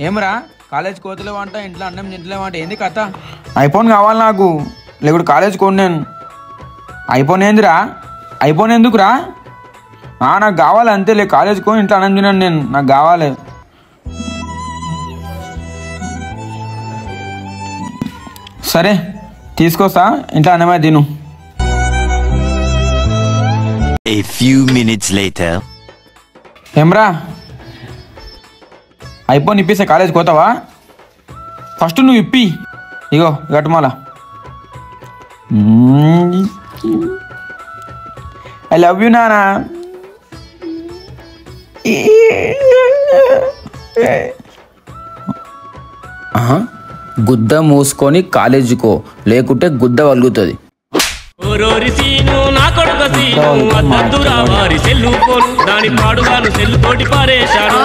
ఏమరా కాలేజ్ కోతలేవంట, ఇంట్లో అన్నం తింటలేవంట, ఏంది కథ? ఐఫోన్ కావాలి నాకు, లేకుంటే కాలేజ్ కోను నేను. ఐఫోన్ ఏందిరా? ఐఫోన్ ఎందుకురా? నాకు కావాలి అంతేలే, కాలేజ్ కొని ఇంట్లో అన్నం తిన్నాను నేను, నాకు కావాలి. సరే తీసుకొస్తా, ఇంట్లో అన్నమే తిను. A few minutes later. ఏమ్రా ఐఫోన్ ఇప్పిస్తే కాలేజ్ పోతావా? ఫస్ట్ నువ్వు ఇప్పి. ఇగో గట్టుమాల. ఐ లవ్ యూ నానా. గుద్ద మూసుకొని కాలేజీకో, లేకుంటే గుద్ద వలుగుతుంది. దాని పాడుగాను సెల్లు తోటి పారేశాడు.